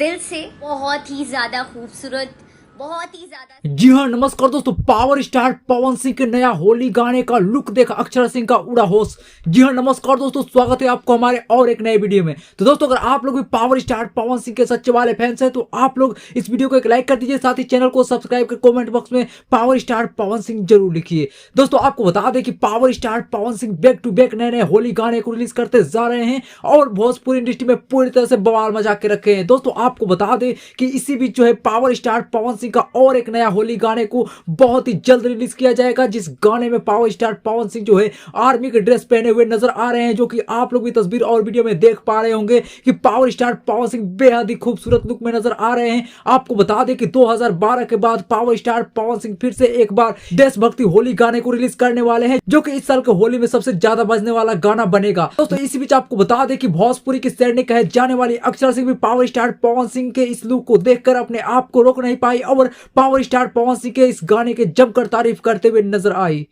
दिल से बहुत ही ज्यादा खूबसूरत, बहुत ही ज्यादा। जी हाँ, नमस्कार दोस्तों। पावर स्टार पवन सिंह के नया होली गाने का लुक देखा अक्षरा सिंह का उड़ा होश। जी हाँ, नमस्कार दोस्तों, स्वागत है आपको हमारे और एक नए वीडियो में। तो दोस्तों, अगर आप लोग भी पावर स्टार पवन सिंह के सच्चे वाले फैंस हैं तो आप लोग इस वीडियो को एक लाइक कर दीजिए, साथ ही चैनल को सब्सक्राइब कर कमेंट बॉक्स में पावर स्टार पवन सिंह जरूर लिखिए। दोस्तों, आपको बता दें कि power star Pawan Singh back to back नए नए होली गाने को रिलीज करते जा रहे हैं और भोजपुरी इंडस्ट्री में पूरी तरह से बवाल मचा के रखे हैं। दोस्तों, आपको बता दें कि इसी बीच जो है पावर स्टार पवन सिंह का और एक नया होली गाने को बहुत ही जल्द रिलीज किया जाएगा, जिस गाने में पावर स्टार पवन सिंह जो है आर्मी के ड्रेस पहने हुए नजर आ रहे हैं, जो कि आप लोग भी तस्वीर और वीडियो में देख पा रहे होंगे कि पावर स्टार पवन सिंह बेहद ही खूबसूरत लुक में नजर आ रहे हैं। आपको बता दें कि 2012 के बाद पावर स्टार पवन सिंह फिर से एक बार देशभक्ति होली गाने को रिलीज करने वाले हैं, जो कि इस साल के होली में सबसे ज्यादा बजने वाला गाना बनेगा। दोस्तों, इसी बीच आपको बता दें कि भोजपुरी की सैनिक कहे जाने वाली अक्षरा सिंह भी पावर स्टार पवन सिंह के इस लुक को देखकर अपने आप को रोक नहीं पाई और पावर स्टार पवन सिंह के इस गाने के जमकर तारीफ करते हुए नजर आई।